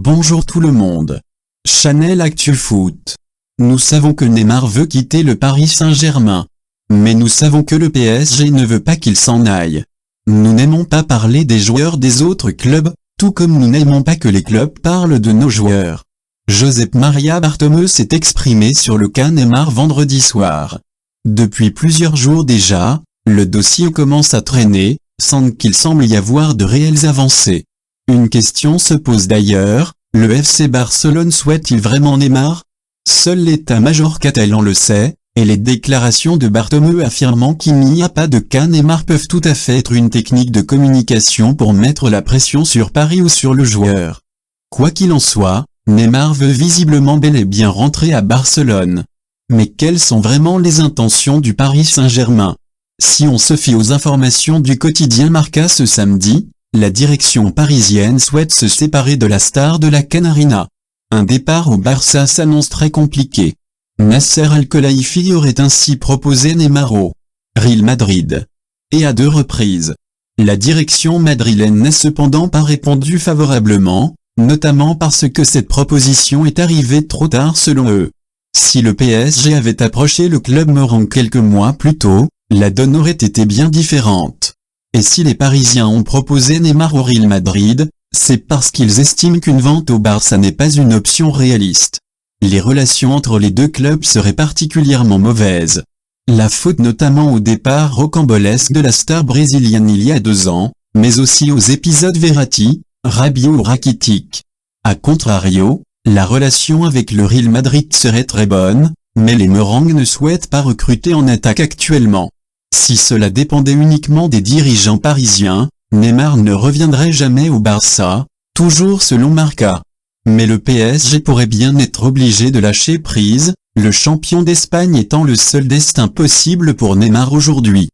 Bonjour tout le monde. Channel Actu Foot. Nous savons que Neymar veut quitter le Paris Saint-Germain. Mais nous savons que le PSG ne veut pas qu'il s'en aille. Nous n'aimons pas parler des joueurs des autres clubs, tout comme nous n'aimons pas que les clubs parlent de nos joueurs. Josep Maria Bartomeu s'est exprimé sur le cas Neymar vendredi soir. Depuis plusieurs jours déjà, le dossier commence à traîner, sans qu'il semble y avoir de réelles avancées. Une question se pose d'ailleurs, le FC Barcelone souhaite-t-il vraiment Neymar? Seul l'état-major catalan le sait, et les déclarations de Bartomeu affirmant qu'il n'y a pas de cas Neymar peuvent tout à fait être une technique de communication pour mettre la pression sur Paris ou sur le joueur. Quoi qu'il en soit, Neymar veut visiblement bel et bien rentrer à Barcelone. Mais quelles sont vraiment les intentions du Paris Saint-Germain? Si on se fie aux informations du quotidien Marca ce samedi, la direction parisienne souhaite se séparer de la star de la Canarina. Un départ au Barça s'annonce très compliqué. Nasser Al-Khelaifi aurait ainsi proposé Neymar au Real Madrid. Et à 2 reprises. La direction madrilène n'a cependant pas répondu favorablement, notamment parce que cette proposition est arrivée trop tard selon eux. Si le PSG avait approché le club mourant quelques mois plus tôt, la donne aurait été bien différente. Et si les Parisiens ont proposé Neymar au Real Madrid, c'est parce qu'ils estiment qu'une vente au Barça n'est pas une option réaliste. Les relations entre les deux clubs seraient particulièrement mauvaises. La faute notamment au départ rocambolesque de la star brésilienne il y a 2 ans, mais aussi aux épisodes Verratti, Rabiot ou Rakitic. A contrario, la relation avec le Real Madrid serait très bonne, mais les Merengues ne souhaitent pas recruter en attaque actuellement. Si cela dépendait uniquement des dirigeants parisiens, Neymar ne reviendrait jamais au Barça, toujours selon Marca. Mais le PSG pourrait bien être obligé de lâcher prise, le champion d'Espagne étant le seul destin possible pour Neymar aujourd'hui.